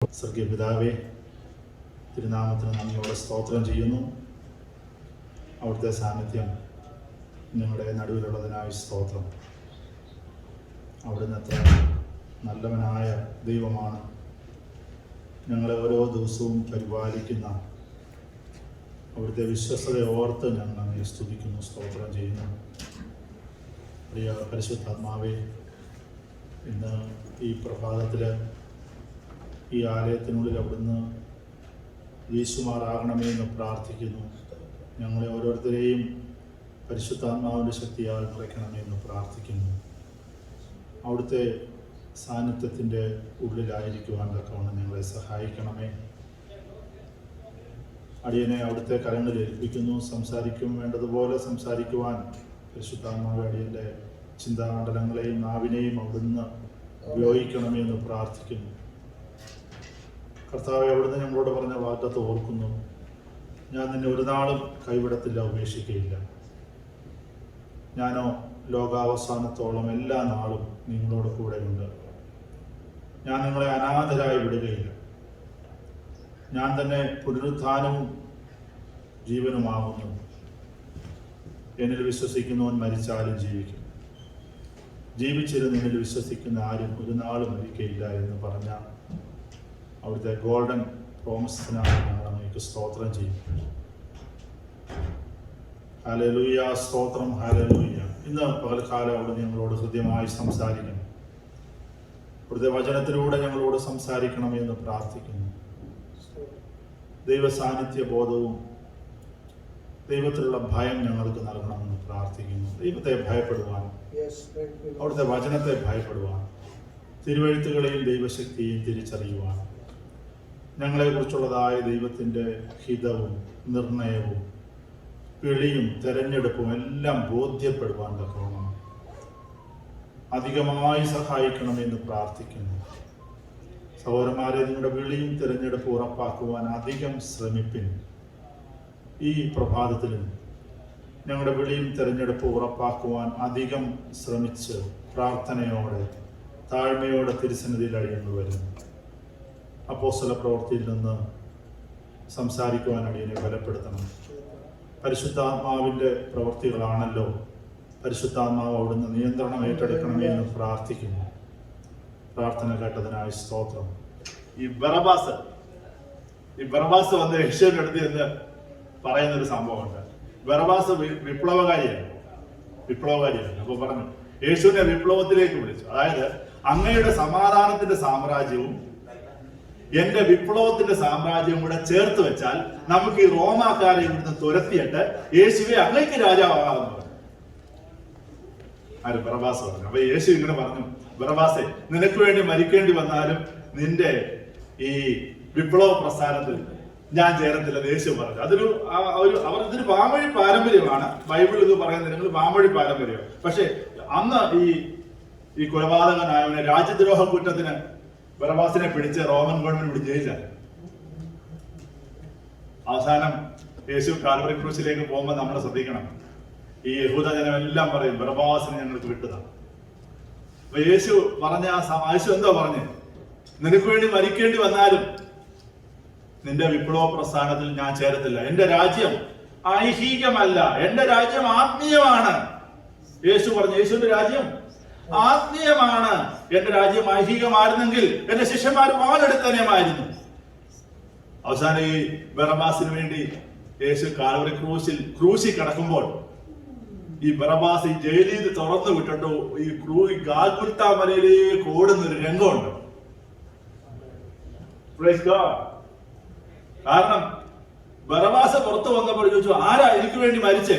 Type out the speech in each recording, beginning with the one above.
സ്വർഗീയ പിതാവേ, തിരുനാമത്തിന് നന്ദിയോടെ സ്തോത്രം ചെയ്യുന്നു. അവിടുത്തെ സാന്നിധ്യം ഞങ്ങളുടെ നടുവിലുള്ളതിനായി സ്തോത്രം. അവിടുന്ന് എത്ര നല്ലവനായ ദൈവമാണ്. ഞങ്ങളെ ഓരോ ദിവസവും പരിപാലിക്കുന്ന അവിടുത്തെ വിശ്വസ്തതയെ ഓർത്ത് ഞങ്ങൾ അങ്ങേ സ്തുതിക്കുന്നു, സ്തോത്രം ചെയ്യുന്നു. പ്രിയ പരിശുദ്ധാത്മാവേ, ഇന്ന് ഈ പ്രഭാതത്തിൽ ഈ ആലയത്തിനുള്ളിൽ അവിടുന്ന് യേശുമാറാകണമേ എന്ന് പ്രാർത്ഥിക്കുന്നു. ഞങ്ങളെ ഓരോരുത്തരെയും പരിശുദ്ധാത്മാവിൻ്റെ ശക്തിയാൽ നിറയ്ക്കണമേ എന്ന് പ്രാർത്ഥിക്കുന്നു. അവിടുത്തെ സാന്നിധ്യത്തിൻ്റെ ഉള്ളിലായിരിക്കുവാൻ തക്കവണ്ണം ഞങ്ങളെ സഹായിക്കണമേ. അടിയനെ അവിടുത്തെ കരങ്ങളിൽ ഏൽപ്പിക്കുന്നു. സംസാരിക്കും വേണ്ടതുപോലെ സംസാരിക്കുവാൻ പരിശുദ്ധാത്മാവ് അടിയൻ്റെ ചിന്താമണ്ഡലങ്ങളെയും നാവിനെയും അവിടുന്ന് ഉപയോഗിക്കണമേ എന്ന് പ്രാർത്ഥിക്കുന്നു. കർത്താവെ, അവിടുന്ന് ഞങ്ങളോട് പറഞ്ഞ വാഗ്ദത്തം ഓർക്കുന്നു. ഞാൻ നിന്നെ ഒരു നാളും കൈവിടത്തില്ല, ഉപേക്ഷിക്കുകയില്ല. ഞാനോ ലോകാവസാനത്തോളം എല്ലാ നാളും നിങ്ങളോട് കൂടെയുണ്ട്. ഞാൻ നിങ്ങളെ അനാഥരായി വിടുകയില്ല. ഞാൻ തന്നെ പുനരുത്ഥാനവും ജീവനുമാകുന്നു. എന്നിൽ വിശ്വസിക്കുന്നവൻ മരിച്ചാലും ജീവിക്കും. ജീവിച്ചിരുന്ന് എന്നിൽ വിശ്വസിക്കുന്ന ആരും ഒരു നാളും മരിക്കയില്ല എന്ന് പറഞ്ഞ അവിടുത്തെ ഗോൾഡൻ പ്രോമിസിനാണ് ഞങ്ങൾ അങ്ങേക്ക് സ്തോത്രം ചെയ്യും. ഹല്ലേലൂയ, സ്തോത്രം, ഹല്ലേലൂയ. ഇന്ന് പകൽക്കാലം അവിടുന്ന് ഞങ്ങളോട് ഹൃദ്യമായി സംസാരിക്കണം. അവിടുത്തെ വചനത്തിലൂടെ ഞങ്ങളോട് സംസാരിക്കണമെന്ന് പ്രാർത്ഥിക്കുന്നു. ദൈവ സാന്നിധ്യ ബോധവും ദൈവത്തിലുള്ള ഭയം ഞങ്ങൾക്ക് നൽകണമെന്ന് പ്രാർത്ഥിക്കുന്നു. ദൈവത്തെ ഭയപ്പെടുവാൻ, അവിടുത്തെ വചനത്തെ ഭയപ്പെടുവാൻ, തിരുവെഴുത്തുകളെയും ദൈവശക്തിയെയും തിരിച്ചറിയുവാൻ, ഞങ്ങളെക്കുറിച്ചുള്ളതായ ദൈവത്തിൻ്റെ ഹിതവും നിർണയവും വിളിയും തെരഞ്ഞെടുപ്പും എല്ലാം ബോധ്യപ്പെടുവാൻ തക്കവണ്ണം അധികമായി സഹായിക്കണമെന്ന് പ്രാർത്ഥിക്കുന്നു. സഹോദരന്മാരെ, നിങ്ങളുടെ വിളിയും തിരഞ്ഞെടുപ്പും ഉറപ്പാക്കുവാൻ അധികം ശ്രമിപ്പിൻ. ഈ പ്രഭാതത്തിലും ഞങ്ങളുടെ വിളിയും തിരഞ്ഞെടുപ്പും ഉറപ്പാക്കുവാൻ അധികം ശ്രമിച്ച് പ്രാർത്ഥനയോടെ താഴ്മയോടെ തിരുസന്നിധിയിൽ അടിയങ്ങൾ വരുന്നു. അപ്പോസ്തല പ്രവൃത്തിയിൽ നിന്ന് സംസാരിക്കുവാൻ അടിയനെ ബലപ്പെടുത്തണം. പരിശുദ്ധാത്മാവിൻ്റെ പ്രവൃത്തികളാണല്ലോ. പരിശുദ്ധാത്മാവ് അവിടുന്ന് നിയന്ത്രണം ഏറ്റെടുക്കണമേ എന്ന് പ്രാർത്ഥിക്കുന്നു. പ്രാർത്ഥന കേട്ടതിനായി സ്തോത്രം. ഈ ബറബാസ് വന്ന് യേശുവിൻ്റെ അടുത്ത് എന്ന് പറയുന്നൊരു സംഭവമുണ്ട്. ബറബാസ് വിപ്ലവകാരിയാണ്. അപ്പൊ പറഞ്ഞു, യേശുവിനെ വിപ്ലവത്തിലേക്ക് വിളിച്ചു. അതായത്, അങ്ങയുടെ സമാധാനത്തിന്റെ സാമ്രാജ്യവും എന്റെ വിപ്ലവത്തിന്റെ സാമ്രാജ്യവും കൂടെ ചേർത്ത് വെച്ചാൽ നമുക്ക് ഈ റോമാക്കാരെ ഇവിടുന്ന് തുരത്തിയിട്ട് യേശുവെ അങ്ങേക്ക് രാജാവാകാമെന്ന് പറഞ്ഞു. ആര്? ബറബാസ് പറഞ്ഞു. അപ്പൊ യേശു ഇങ്ങനെ പറഞ്ഞു, ബറബാസെ, നിനക്ക് വേണ്ടി മരിക്കേണ്ടി വന്നാലും നിന്റെ ഈ വിപ്ലവ പ്രസ്ഥാനത്തിൽ ഞാൻ ചേരത്തില്ല. യേശു പറഞ്ഞു. ഇതൊരു വാമൊഴി പാരമ്പര്യമാണ്. ബൈബിൾ ഇത് പറയുന്നത് നിങ്ങൾ വാമൊഴി പാരമ്പര്യം. പക്ഷെ അന്ന് ഈ കൊലപാതകനായവനെ രാജ്യദ്രോഹ കുറ്റത്തിന് ബറബാസിനെ പിടിച്ച് റോമൻ ഗവൺമെന്റ് പിടിച്ച് ജയിച്ചാൽ അവസാനം യേശു കാൽവറി ക്രൂശിലേക്ക് പോകുമ്പോൾ നമ്മൾ ശ്രദ്ധിക്കണം. ഈ യഹൂദ ജനമെല്ലാം പറയും, ബറബാസിനെ ഞങ്ങൾക്ക് വിട്ടതാണ്. അപ്പൊ യേശു എന്തോ പറഞ്ഞു, നിനക്ക് വേണ്ടി മരിക്കേണ്ടി വന്നാലും നിന്റെ വിപ്ലവ പ്രസ്ഥാനത്തിൽ ഞാൻ ചേരത്തില്ല. എന്റെ രാജ്യം ഐഹികമല്ല, എന്റെ രാജ്യം ആത്മീയമാണ്. യേശു പറഞ്ഞു, യേശുവിന്റെ രാജ്യം ആത്മീയമാണ്. എന്റെ രാജ്യം ഐഹികമായിരുന്നെങ്കിൽ എന്റെ ശിഷ്യന്മാർ വാളെടുത്തനേമായിരുന്നു. അവസാനം ഈ ബറബാസിന് വേണ്ടി യേശു കാൽവറി ക്രൂശിൽ കിടക്കുമ്പോൾ ഈ ബറബാസ് ഈ ജയിലിൽ തുറന്നു വിട്ടിട്ട് ഈ ഗാൽഗുൽത്താ മലയിലേക്ക് ഓടുന്നൊരു രംഗമുണ്ട്. കാരണം ബറബാസ് പുറത്തു വന്നപ്പോൾ ചോദിച്ചു, ആരാ എനിക്ക് വേണ്ടി മരിച്ചേ?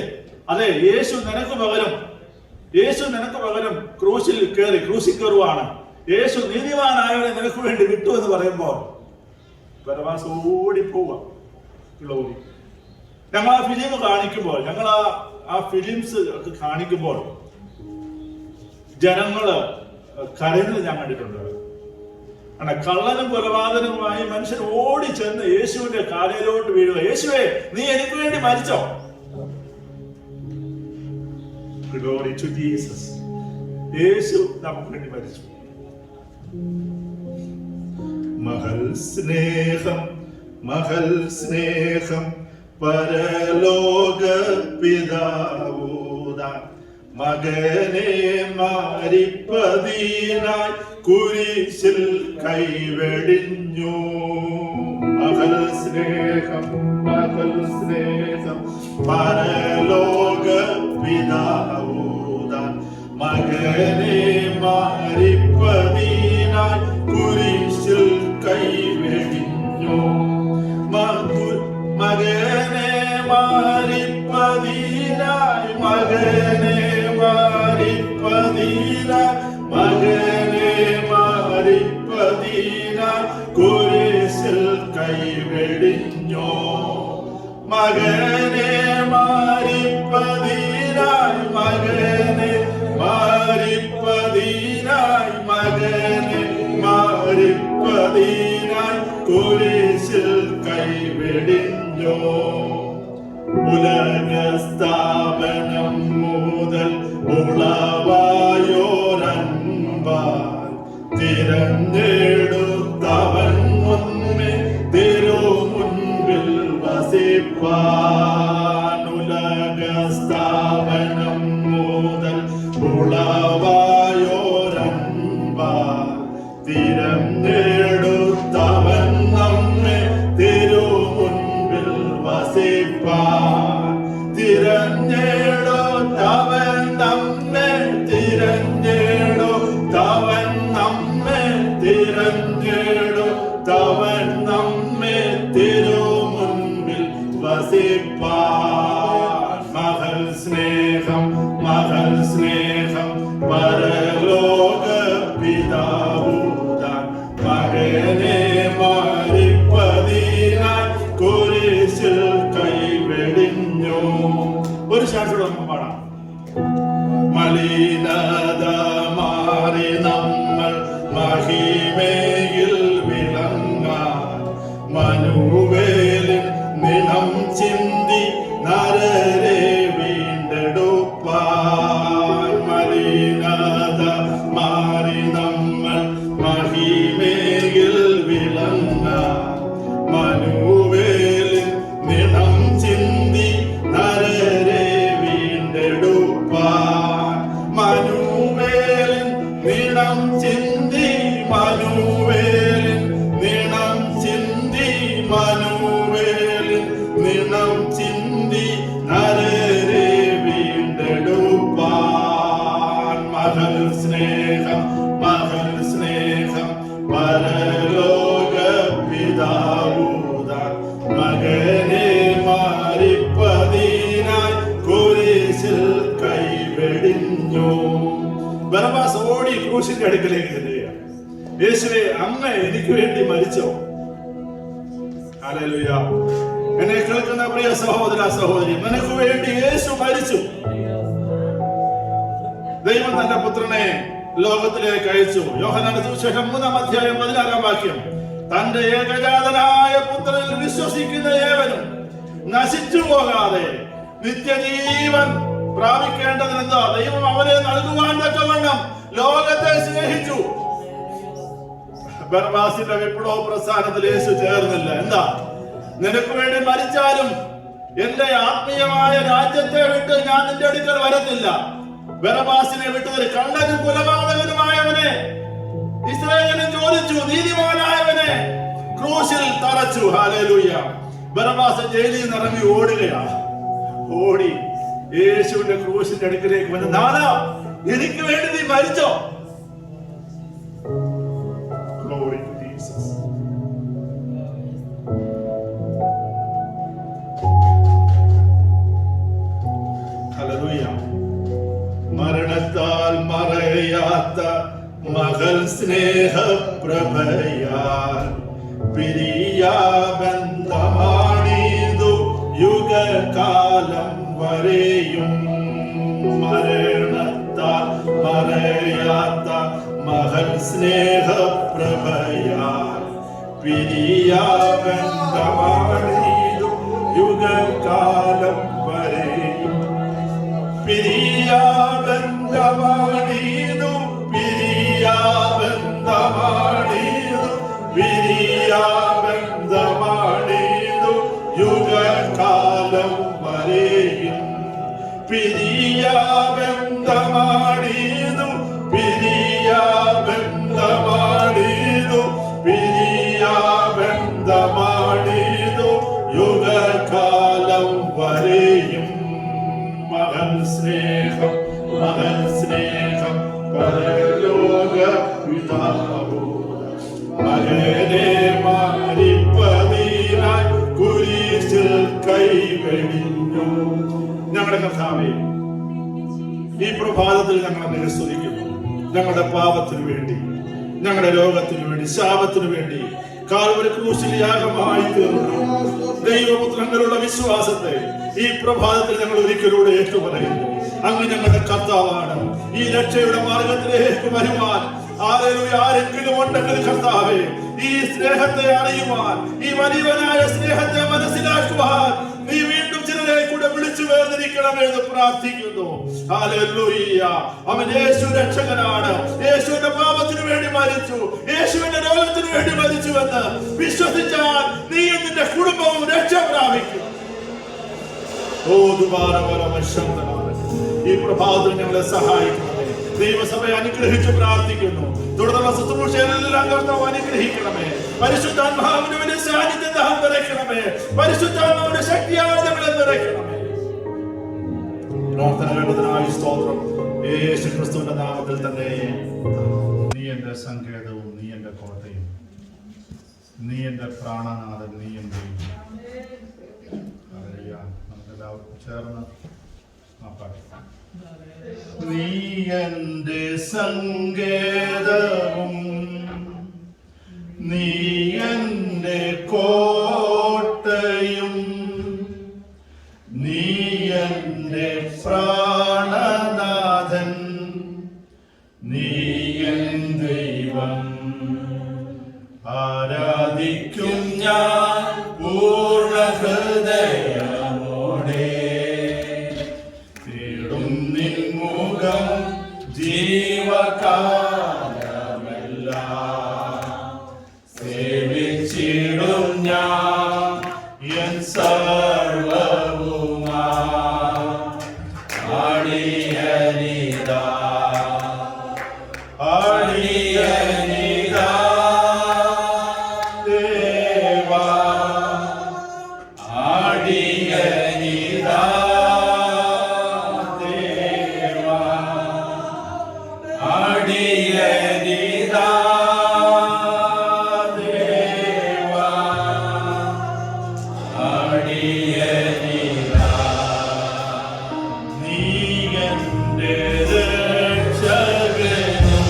അതെ, യേശു നിനക്ക് പകരം ക്രൂശിൽ കയറുവാണ്. യേശു നീതിമാനായവനെ നിനക്ക് വേണ്ടി വിട്ടു എന്ന് പറയുമ്പോൾ ബറബാസ് ഓടിപ്പോവാ. ഞങ്ങൾ ആ ഫിലിം കാണിക്കുമ്പോൾ, ആ ഫിലിംസ് കാണിക്കുമ്പോൾ ജനങ്ങള് കരയുന്നത് ഞാൻ കണ്ടിട്ടുണ്ട്. കള്ളനും കൊലപാതകനുമായി മനുഷ്യൻ ഓടി ചെന്ന് യേശുവിന്റെ കാലിലോട്ട് വീഴുക. യേശുവേ, നീ എനിക്ക് വേണ്ടി മരിച്ചോ? Glory to Jesus. യേശു നമുക്ക് വേണ്ടി മരിച്ചു. മഹൽ സ്നേഹം, മഹൽ സ്നേഹം പരലോക പിതാവൂതാൻ മകനെ മാരിപ്പതിനായി കുരിശിൽ കൈവെടിഞ്ഞു. മഹൽ സ്നേഹം, മഹൽ സ്നേഹം പരലോക പിതാവൂതാൻ മകനെ മാരിപ്പതിനായി കുരിശിൽ കൈവെടിഞ്ഞു. മകനെ മാരിപ്പതിനായി, മകനെ മാരിപ്പതിനായി, മകനെ മാരിപ്പതിനായി കുരിശിൽ കൈവെടിഞ്ഞു. മകനെ മാരിപ്പതിനായി, മകനെ മാരിപ്പതിനായി, മകനെ മാരിപ്പതിനായി കുരിശിൽ കൈവെടിഞ്ഞു. ഉലകസ്ഥാപനം മുതൽ ഉളവായോരൻപാൽ തിരഞ്ഞെടുത്തവൻ മുന്നേ തിരുമുൻപിൽ വസിപ്പാൻ. ഉലകസ്ഥാപനം മുതൽ ഉളവായോരൻപാൽ തിരഞ്ഞെടുത്തവൻ നമ്മെ തിരുമുൻപിൽ വസിപ്പാൻ. തിരഞ്ഞെടുത്തവൻ നമ്മെ, തിരഞ്ഞെടുത്തവൻ നമ്മെ, തിരഞ്ഞെടുത്തവൻ നമ്മെ തിരുമുൻപിൽ വസിപ്പാൻ. മഹൽ സ്നേഹം, മഹൽ സ്നേഹം പരലോക പിതാവൂതാൻ മകനെ മാരിപ്പതിനായി കുരിശിൽ കൈവെടിഞ്ഞു. ഒരു ശാസ്ത്രം നമുക്ക് പാടാം. മലിനത മാറി നമ്മൾ മഹിമയിൽ വിളങ്ങാൻ മനുവേലിൻ നിണം ചിന്തി നരരെ വീണ്ടെടുപ്പാൻ. മലിനത മാറി നമ്മൾ മഹിമയിൽ വിളങ്ങാൻ മനുവേലിൻ നിണം ചിന്തി നരരെ വീണ്ടെടുപ്പാൻ. മനുവേലിൻ നിണം ചിന്തി, മനുവേലിൻ നിണം ചിന്തി, മനുവേലിൻ നിണം ചിന്തി നരരെ വീണ്ടെടുപ്പാൻ. മഹൽ സ്നേഹം, മഹൽ സ്നേഹം പരലോക പിതാവൂതാൻ മകനെ മാരിപ്പതിനായി കുരിശിൽ കൈവെടിഞ്ഞു. ബറബ്ബാസ് ഓടി ക്രൂശിന്റെ അടുക്കലേക്ക് ചെല്ലുകയാണ്. യേശുവേ, അങ്ങ് എനിക്ക് വേണ്ടി മരിച്ചോ? ഹല്ലേലൂയ. എന്നെ കേൾക്കുന്ന പ്രിയ സഹോദര സഹോദരി, നിനക്ക് വേണ്ടി യേശു മരിച്ചു. ദൈവം തന്റെ പുത്രനെ ലോകത്തിലേക്ക് അയച്ചു. യോഹന്നാന്റെ സുവിശേഷം 3:16 തന്റെ ഏകജാതനായ പുത്രനിൽ വിശ്വസിക്കുന്ന ഏവനും നശിച്ചു പോകാതെ നിത്യജീവൻ പ്രാപിക്കേണ്ടതിനെന്താ ദൈവം അവരെ നൽകുവാൻ തക്കവണ്ണം ലോകത്തെ സ്നേഹിച്ചു. ബർബാസിന്റെ വിപ്ലവ പ്രസ്ഥാനത്തിൽ യേശു ചേർന്നില്ല. എന്താ? നിനക്ക് വേണ്ടി മരിച്ചാലും എന്റെ ആത്മീയമായ രാജ്യത്തെ വിട്ട് ഞാൻ നിന്റെ അടുക്കൽ വരത്തില്ല. ബർബാസിനെ വിട്ടത് കള്ളനും കൊലപാതകനുമായവനെ ഇസ്രായേലിൽ ചോദിച്ചു, നീതിമാനായവനെ ക്രൂശിൽ തറച്ചു. ഹല്ലേലൂയ. ബർബാസ് ജയിലിൽ നിന്ന് ഇറങ്ങി ഓടുകയാണ്. ഓടി യേശുവിന്റെ ക്രൂശിന്റെ അടുക്കിലേക്ക് വന്ന്, നാഥാ, എനിക്ക് വേണ്ടി നീ മരിച്ചോ? Glory to Jesus. ഹല്ലേലൂയ. മരണത്താൽ മറയാത്ത മകൾ സ്നേഹപ്രഭയാൽ പിരിയാബന്ധമാണിതു യുഗകാലം വരെയും. മരണത്താൽ മറയാത്ത മകൾ സ്നേഹപ്രഭയാൽ പിരിയാബന്ധമാണിതു യുഗകാലം വരെയും. പിരിയാബന്ധമാണിതു, പിരിയാബന്ധമാണിതു, പിരിയാബന്ധമാണിതു യുഗകാലം വരെയും. പിരിയാബന്ധമാണിതു പിരിയാബന്ധമാണിതു പിരിയാബന്ധമാണിതു യുഗകാലം വരെയും. മകൻ സ്നേഹം പരലോക പിതാവോ മകനെ മാരിപ്പതിനായി കുരിശിൽ കൈവെടിഞ്ഞു. ഞങ്ങളുടെ കർത്താവേ, ഈ പ്രഭാതത്തിൽ ഞങ്ങൾ അങ്ങയെ സ്തുതിക്കുന്നു. ഞങ്ങളുടെ പാപത്തിനു വേണ്ടി, ഞങ്ങളുടെ രോഗത്തിനു വേണ്ടി, ശാപത്തിനു വേണ്ടി കാൽവരി ക്രൂശിൽ യാഗമായി തീർന്നു ദൈവപുത്രങ്ങളുടെ വിശ്വാസത്തെ ഈ പ്രഭാതത്തിൽ ഞങ്ങൾ ഒരിക്കലൂടെ ഏറ്റുപറയുന്നു. അങ്ങ് ഞങ്ങളുടെ കർത്താവാണ്. ഈ രക്ഷയുടെ മാർഗത്തിലേക്ക് വരുവാൻ ആരെങ്കിലും ഉണ്ടെങ്കിൽ കർത്താവേ, ഈ സ്നേഹത്തെ അറിയുവാൻ, ഈ വലിയവനായ സ്നേഹത്തെ മനസ്സിലാക്കുവാൻ നീ വീണ്ടും ചിലരെ കൂടെ വിളിച്ചു വേർതിരിക്കണമെന്ന് പ്രാർത്ഥിക്കുന്നു. ഹല്ലേലൂയ. അവൻ യേശു രക്ഷകനാണ്. യേശുവിന്റെ പാപത്തിനു വേണ്ടി മരിച്ചു, യേശുവിന്റെ രോഗത്തിനു വേണ്ടി മരിച്ചുവെന്ന് വിശ്വസിച്ചാൽ നീ നിന്റെ കുടുംബവും രക്ഷ പ്രാപിക്കും. ഈ പ്രഭാതത്തിൽ ഞങ്ങളെ സഹായിക്കണമേ. ദൈവസഭയെ അനുഗ്രഹിച്ച് പ്രാർത്ഥിക്കുന്നു. തുടർന്നുള്ള ശുശ്രൂഷയെല്ലാം കർത്താവ് അനുഗ്രഹിക്കണമേ. പരിശുദ്ധാത്മാവിന്റെ സാന്നിധ്യം ദാഹം നിറയ്ക്കണമേ. പരിശുദ്ധാത്മാവിന്റെ ശക്തിയാൽ ഞങ്ങളെ നിറയ്ക്കണമേ. പ്രാർത്ഥന കേട്ടതിനായി സ്തോത്രം. യേശു ക്രിസ്തുവിന്റെ നാമത്തിൽ തന്നെ. നീ എന്റെ സങ്കേതവും, നീ എന്റെ കോട്ടയും, നീ എന്റെ പ്രാണനാഥൻ, നീ എന്റെ നമുക്കെല്ലാവർക്കും ചേർന്ന് ആ പാട്ട്. നീ എന്റെ സങ്കേതവും, നീ എന്റെ കോട്ടയും, നീ എന്റെ പ്രാണനാഥൻ, നീ എൻ ദൈവം. ആരാധിക്കും ഞാൻ പൂർണ്ണ ഹൃദയമോടെ, തേടും നിൻ മുഖം ജീവകാലമെല്ലാം, സേവിച്ചിടും ഞാൻ എൻ സർവ്വവുമാ. അടിയനിതാ അടിയനിതാ ദേവാ, അടിയനിതാ ദേവാ, അടിയനിതാ ദേവാ, അടിയനിതാ. നീ എന്റെ രക്ഷകനും,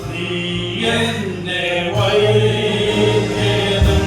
നീ എന്റെ വൈദ്യനും,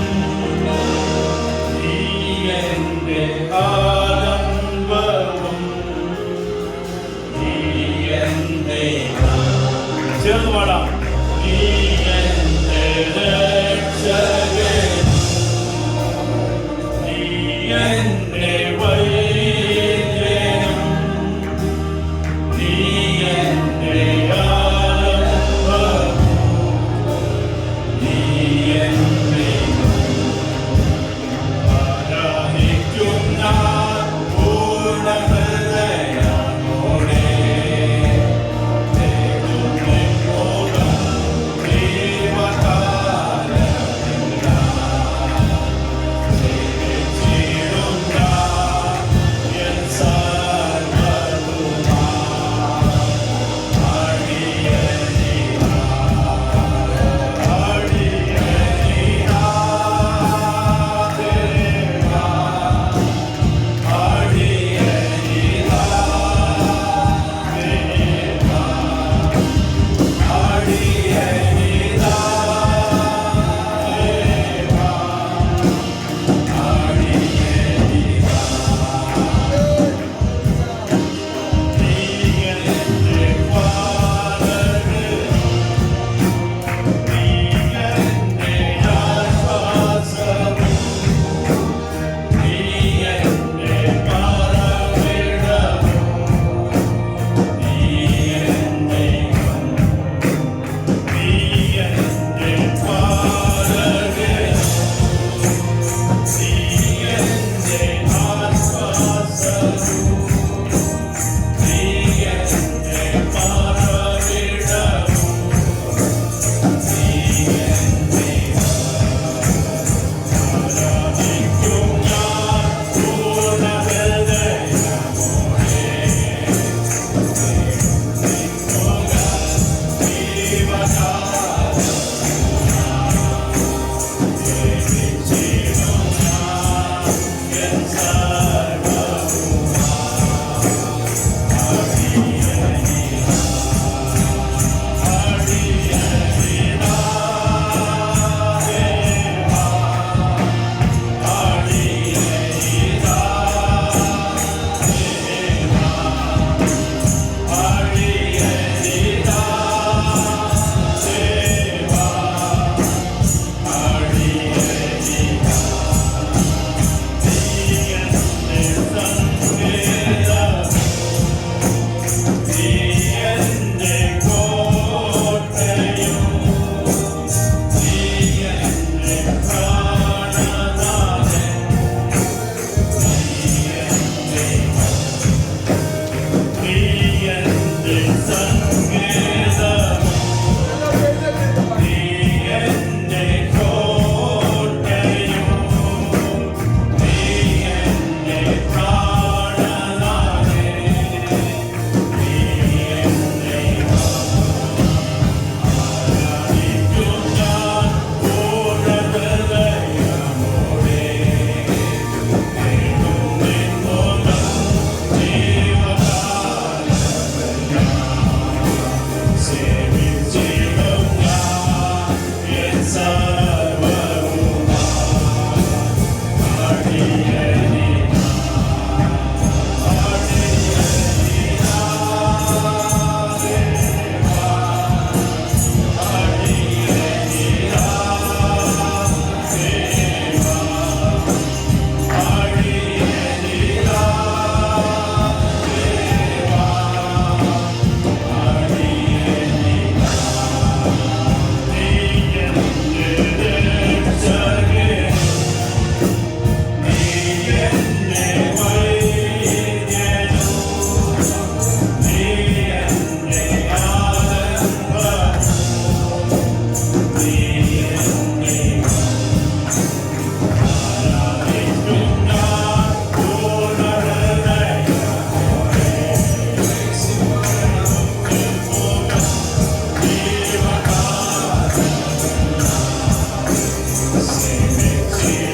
സ്നേഹിച്ചിടുന്നു